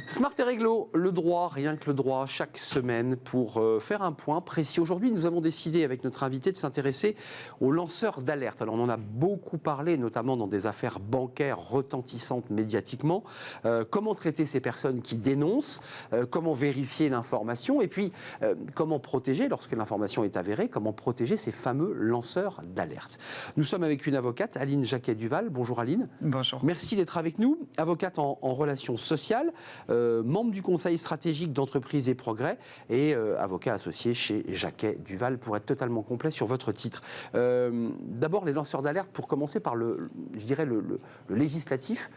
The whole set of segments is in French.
Smart et Réglo, le droit, rien que le droit, chaque semaine pour faire un point précis. Aujourd'hui, nous avons décidé avec notre invité de s'intéresser aux lanceurs d'alerte. Alors, on en a beaucoup parlé, notamment dans des affaires bancaires retentissantes médiatiquement. Comment traiter ces personnes qui dénoncent, comment vérifier l'information et puis comment protéger, lorsque l'information est avérée, comment protéger ces fameux lanceurs d'alerte. Nous sommes avec une avocate, Aline Jacquet-Duval. Bonjour Aline. Bonjour. Merci d'être avec nous. Avocate en relations sociales, membre du Conseil stratégique d'entreprise et progrès et avocat associé chez Jacquet-Duval pour être totalement complet sur votre titre. D'abord, les lanceurs d'alerte, pour commencer par le législatif,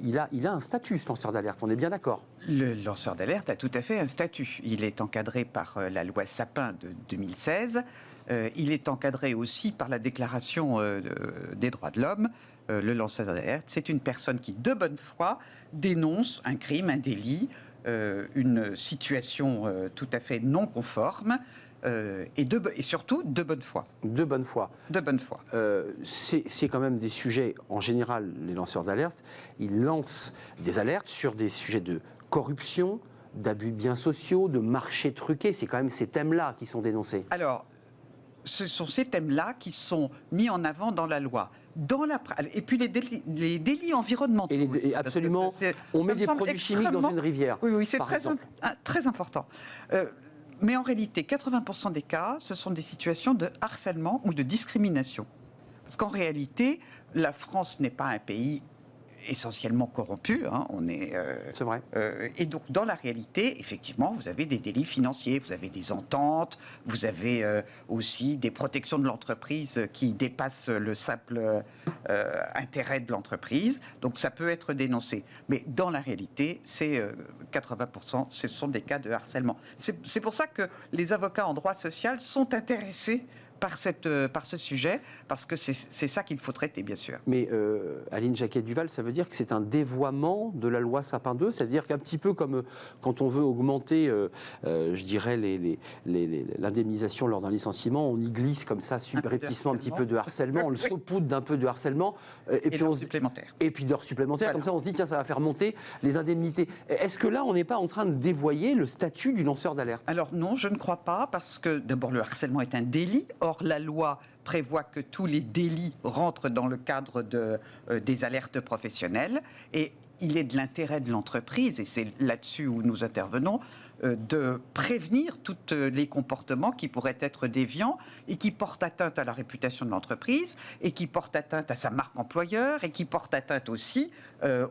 il a un statut, ce lanceur d'alerte, on est bien d'accord? Le lanceur d'alerte a tout à fait un statut. Il est encadré par la loi Sapin de 2016. Il est encadré aussi par la Déclaration des droits de l'homme. Le lanceur d'alerte, c'est une personne qui, de bonne foi, dénonce un crime, un délit, une situation tout à fait non conforme et surtout de bonne foi. De bonne foi. De bonne foi. C'est quand même des sujets, en général, les lanceurs d'alerte, ils lancent des alertes sur des sujets de corruption, d'abus de biens sociaux, de marchés truqués. C'est quand même ces thèmes-là qui sont dénoncés. Alors, ce sont ces thèmes-là qui sont mis en avant dans la loi. Et puis les délits environnementaux. Et absolument, on met des produits chimiques dans une rivière. Oui, c'est très important. Mais en réalité, 80% des cas, ce sont des situations de harcèlement ou de discrimination. Parce qu'en réalité, la France n'est pas un pays essentiellement corrompu, hein, c'est vrai. Et donc, dans la réalité, effectivement, vous avez des délits financiers, vous avez des ententes, vous avez aussi des protections de l'entreprise qui dépassent le simple intérêt de l'entreprise. Donc, ça peut être dénoncé. Mais dans la réalité, c'est 80%, ce sont des cas de harcèlement. C'est pour ça que les avocats en droit social sont intéressés par ce sujet, parce que c'est ça qu'il faut traiter, bien sûr. Mais Aline Jacquet-Duval, ça veut dire que c'est un dévoiement de la loi Sapin 2, c'est-à-dire qu'un petit peu comme quand on veut augmenter, je dirais, l'indemnisation lors d'un licenciement, on y glisse comme ça, subrepticement un petit peu de harcèlement, on le saupoudre d'un peu de harcèlement, et puis d'heures supplémentaires. Et puis d'heures supplémentaires, voilà. Comme ça on se dit, tiens, ça va faire monter les indemnités. Est-ce que là, on n'est pas en train de dévoyer le statut du lanceur d'alerte? Alors non, je ne crois pas, parce que d'abord, le harcèlement est un délit. Or, la loi prévoit que tous les délits rentrent dans le cadre des alertes professionnelles. Et il est de l'intérêt de l'entreprise, et c'est là-dessus où nous intervenons, de prévenir tous les comportements qui pourraient être déviants et qui portent atteinte à la réputation de l'entreprise, et qui portent atteinte à sa marque employeur, et qui portent atteinte aussi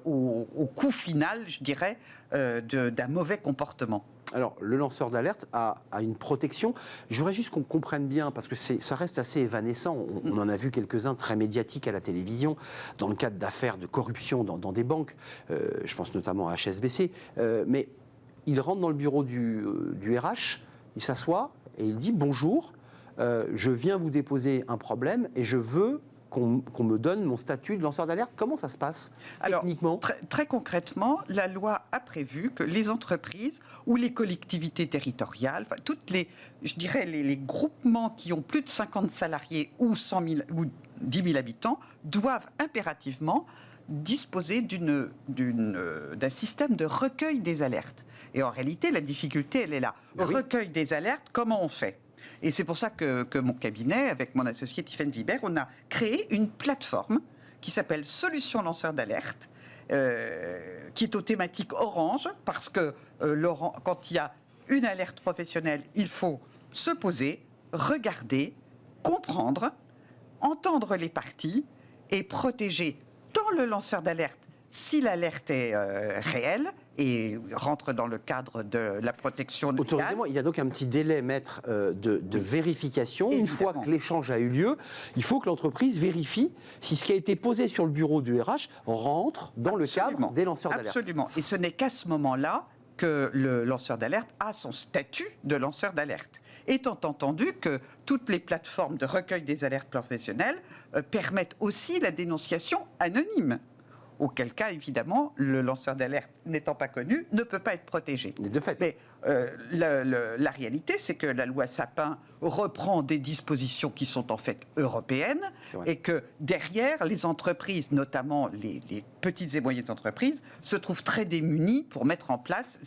au coût final, je dirais, d'un mauvais comportement. Alors, le lanceur d'alerte a une protection. Je voudrais juste qu'on comprenne bien, parce que ça reste assez évanescent. On en a vu quelques-uns très médiatiques à la télévision, dans le cadre d'affaires de corruption dans des banques. Je pense notamment à HSBC. Mais il rentre dans le bureau du RH, il s'assoit et il dit « Bonjour, je viens vous déposer un problème et je veux qu'on me donne mon statut de lanceur d'alerte ». Comment ça se passe techniquement? Alors, très concrètement, la loi a prévu que les entreprises ou les collectivités territoriales, enfin, les groupements qui ont plus de 50 salariés ou 100 000 ou 10 000 habitants doivent impérativement disposer d'un système de recueil des alertes. Et en réalité, la difficulté, elle est là. Oui. Recueil des alertes, comment on fait ? Et c'est pour ça que mon cabinet, avec mon associé Tiffaine Vibert, on a créé une plateforme qui s'appelle Solutions lanceurs d'alerte, qui est aux thématiques orange, parce que quand il y a une alerte professionnelle, il faut se poser, regarder, comprendre, entendre les parties et protéger tant le lanceur d'alerte, si l'alerte est réelle et rentre dans le cadre de la protection légale. Autorisez-moi, il y a donc un petit délai, maître, de vérification. Évidemment. Une fois que l'échange a eu lieu, il faut que l'entreprise vérifie si ce qui a été posé sur le bureau du RH rentre dans le cadre des lanceurs d'alerte. Absolument. Et ce n'est qu'à ce moment-là que le lanceur d'alerte a son statut de lanceur d'alerte. Étant entendu que toutes les plateformes de recueil des alertes professionnelles permettent aussi la dénonciation anonyme auquel cas, évidemment, le lanceur d'alerte n'étant pas connu, ne peut pas être protégé. De fait. Mais la réalité, c'est que la loi Sapin reprend des dispositions qui sont en fait européennes et que derrière, les entreprises, notamment les petites et moyennes entreprises, se trouvent très démunies pour mettre en place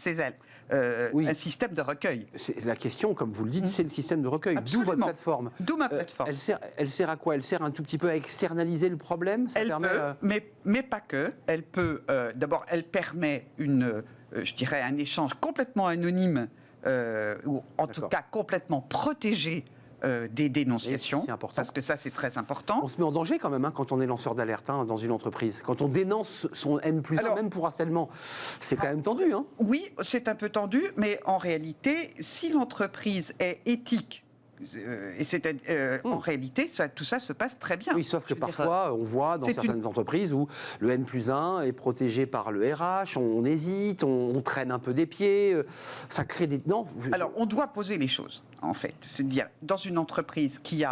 un système de recueil. La question, comme vous le dites, c'est le système de recueil. Absolument. D'où votre plateforme. D'où ma plateforme. Elle sert à quoi? Elle sert un tout petit peu à externaliser le problème? Elle peut, mais pas que. Elle peut. D'abord, elle permet je dirais, un échange complètement anonyme, ou en tout cas complètement protégé des dénonciations. C'est important. Parce que ça, c'est très important. On se met en danger quand même quand on est lanceur d'alerte dans une entreprise. Quand on dénonce son N+1, même pour harcèlement, c'est quand même tendu. Oui, c'est un peu tendu, mais en réalité, si l'entreprise est éthique, en réalité, tout ça se passe très bien. Oui, sauf que parfois, on voit dans certaines entreprises où le N+1 est protégé par le RH, on hésite, on traîne un peu des pieds, ça crée des... Non. Alors, on doit poser les choses, en fait. C'est-à-dire, dans une entreprise qui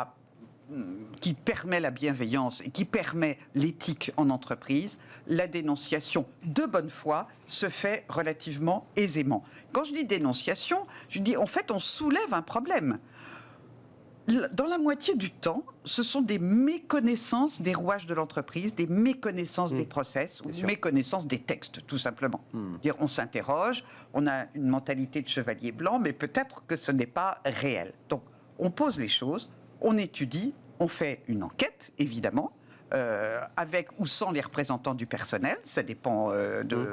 permet la bienveillance et qui permet l'éthique en entreprise, la dénonciation de bonne foi se fait relativement aisément. Quand je dis dénonciation, je dis, en fait, on soulève un problème. Dans la moitié du temps, ce sont des méconnaissances des rouages de l'entreprise, des méconnaissances des process, ou des méconnaissances des textes, tout simplement. On s'interroge, on a une mentalité de chevalier blanc, mais peut-être que ce n'est pas réel. Donc, on pose les choses, on étudie, on fait une enquête, évidemment, avec ou sans les représentants du personnel, ça dépend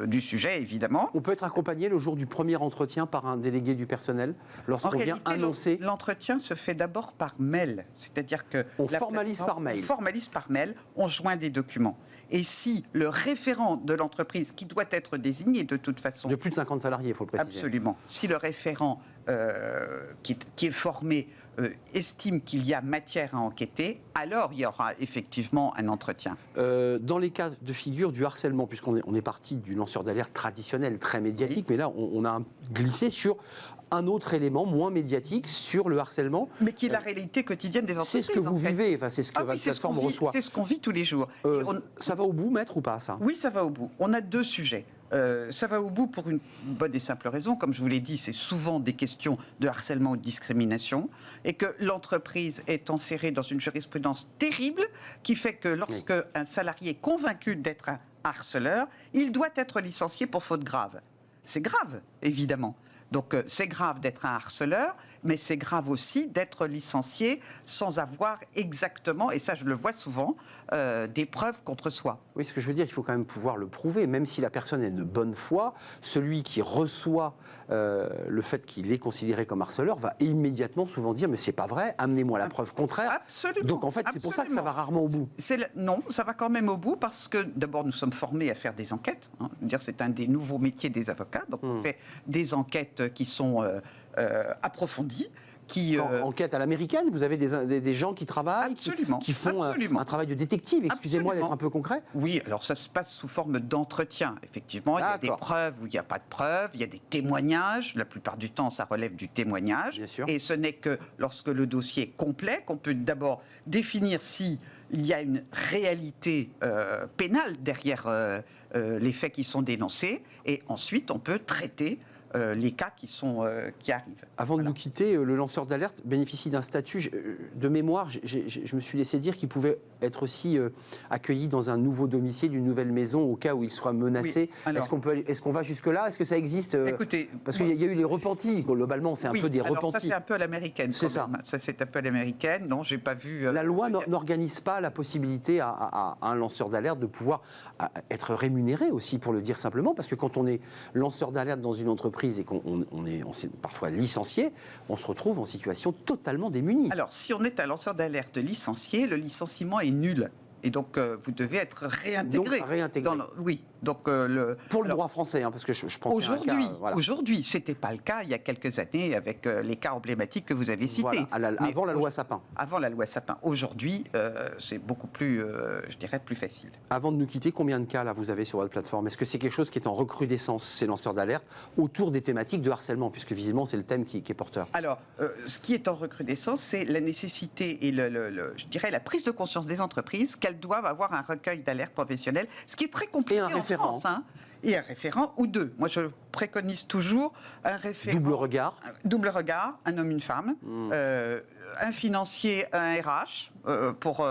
du sujet, évidemment. On peut être accompagné le jour du premier entretien par un délégué du personnel lorsqu'on vient annoncer. L'entretien se fait d'abord par mail, c'est-à-dire que on formalise par mail. On formalise par mail, on joint des documents. Et si le référent de l'entreprise, qui doit être désigné de toute façon... De plus de 50 salariés, il faut le préciser. Absolument. Si le référent qui est formé estime qu'il y a matière à enquêter, alors il y aura effectivement un entretien. Dans les cas de figure du harcèlement, puisqu'on est parti du lanceur d'alerte traditionnel, très médiatique, mais là on a glissé sur un autre élément moins médiatique sur le harcèlement. Mais qui est la réalité quotidienne des entreprises. C'est ce que vous vivez, c'est ce que votre plateforme reçoit. C'est ce qu'on vit tous les jours. Ça va au bout, maître, ou pas, ça? Oui, ça va au bout. On a deux sujets. Ça va au bout pour une bonne et simple raison. Comme je vous l'ai dit, c'est souvent des questions de harcèlement ou de discrimination, et que l'entreprise est enserrée dans une jurisprudence terrible qui fait que lorsque un salarié est convaincu d'être un harceleur, il doit être licencié pour faute grave. C'est grave, évidemment. Donc c'est grave d'être un harceleur, mais c'est grave aussi d'être licencié sans avoir exactement, et ça je le vois souvent, des preuves contre soi. Oui, ce que je veux dire, il faut quand même pouvoir le prouver, même si la personne est de bonne foi, celui qui reçoit le fait qu'il est considéré comme harceleur va immédiatement souvent dire « mais c'est pas vrai, amenez-moi la preuve contraire ». Absolument. Donc en fait, c'est pour ça que ça va rarement au bout. Non, ça va quand même au bout parce que d'abord nous sommes formés à faire des enquêtes. C'est un des nouveaux métiers des avocats, donc on fait des enquêtes qui sont approfondies. Enquête à l'américaine, vous avez des gens qui travaillent, qui font un travail de détective, excusez-moi d'être un peu concret. Oui, alors ça se passe sous forme d'entretien, effectivement. Il y a des preuves ou il n'y a pas de preuves, il y a des témoignages, la plupart du temps ça relève du témoignage. Bien sûr. Et ce n'est que lorsque le dossier est complet qu'on peut d'abord définir s'il y a une réalité pénale derrière les faits qui sont dénoncés, et ensuite on peut traiter les cas qui arrivent. Avant de nous quitter, le lanceur d'alerte bénéficie d'un statut de mémoire. Je me suis laissé dire qu'il pouvait être aussi accueilli dans un nouveau domicile, une nouvelle maison, au cas où il soit menacé. Oui, est-ce qu'on va jusque-là? Est-ce que ça existe? Écoutez, parce qu'il y a eu les repentis, globalement, c'est un peu des repentis. Ça, c'est un peu à l'américaine. C'est ça. Ça, c'est un peu à l'américaine. Non, j'ai pas vu... La loi n'organise pas la possibilité à un lanceur d'alerte de pouvoir être rémunéré aussi, pour le dire simplement, parce que quand on est lanceur d'alerte dans une entreprise et qu'on s'est parfois licencié, on se retrouve en situation totalement démunie. Alors, si on est un lanceur d'alerte licencié, le licenciement est nul. Et donc, vous devez être réintégré. Donc, réintégré. Oui. Donc, Pour le droit français, parce que je pense aujourd'hui, ce n'était pas le cas il y a quelques années avec les cas emblématiques que vous avez cités. Voilà, avant la loi Sapin. Avant la loi Sapin. Aujourd'hui, c'est beaucoup plus, je dirais, plus facile. Avant de nous quitter, combien de cas là vous avez sur votre plateforme? Est-ce que c'est quelque chose qui est en recrudescence, ces lanceurs d'alerte, autour des thématiques de harcèlement, puisque visiblement c'est le thème qui est porteur? Alors, ce qui est en recrudescence, c'est la nécessité et je dirais la prise de conscience des entreprises qu'elles doivent avoir un recueil d'alerte professionnelle, ce qui est très compliqué en France. Et un référent ou deux. Moi, je préconise toujours un référent. Double regard, un homme, une femme. Un financier, un RH, pour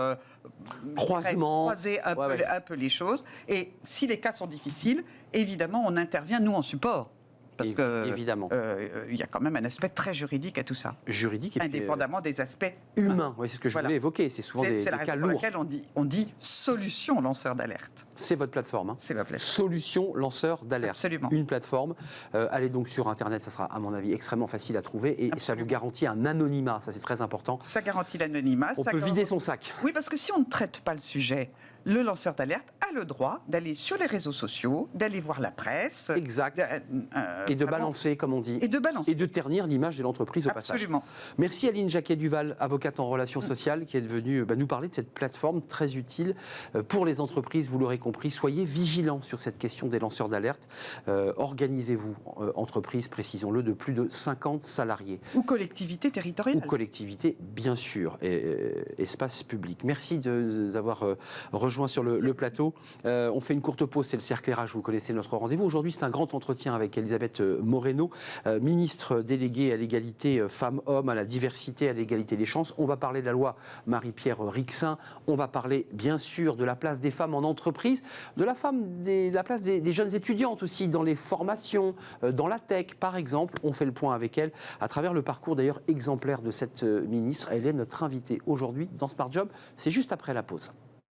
croiser un peu les choses. Et si les cas sont difficiles, évidemment, on intervient, nous, en support. Parce qu'il y a quand même un aspect très juridique à tout ça. Juridique et indépendamment des aspects humains. Oui, c'est ce que je voulais évoquer. C'est souvent des cas lourds. C'est la raison pour laquelle on dit solution lanceur d'alerte. C'est votre plateforme. C'est ma plateforme. Solution lanceur d'alerte. Absolument. Une plateforme. Allez donc sur Internet, ça sera à mon avis extrêmement facile à trouver et ça vous garantit un anonymat. Ça c'est très important. Ça garantit l'anonymat. On peut vider son sac. Oui, parce que si on ne traite pas le sujet, le lanceur d'alerte a le droit d'aller sur les réseaux sociaux, d'aller voir la presse. Exact. Et de balancer, comme on dit. Et de balancer. Et de ternir l'image de l'entreprise au passage. Absolument. Merci Aline Jacquet-Duval, avocate en relations sociales, qui est venue nous parler de cette plateforme très utile pour les entreprises. Vous l'aurez compris, soyez vigilants sur cette question des lanceurs d'alerte. Organisez-vous, entreprise, précisons-le, de plus de 50 salariés. Ou collectivité territoriale. Ou collectivité, bien sûr, et espace public. Merci d'avoir rejoint sur le plateau. On fait une courte pause, c'est le cercle RH, vous connaissez notre rendez-vous. Aujourd'hui, c'est un grand entretien avec Elisabeth Moreno, ministre déléguée à l'égalité femmes-hommes, à la diversité, à l'égalité des chances. On va parler de la loi Marie-Pierre Rixain. On va parler, bien sûr, de la place des femmes en entreprise, de la place des jeunes étudiantes aussi dans les formations, dans la tech, par exemple. On fait le point avec elle à travers le parcours d'ailleurs exemplaire de cette ministre. Elle est notre invitée aujourd'hui dans Smart Job. C'est juste après la pause.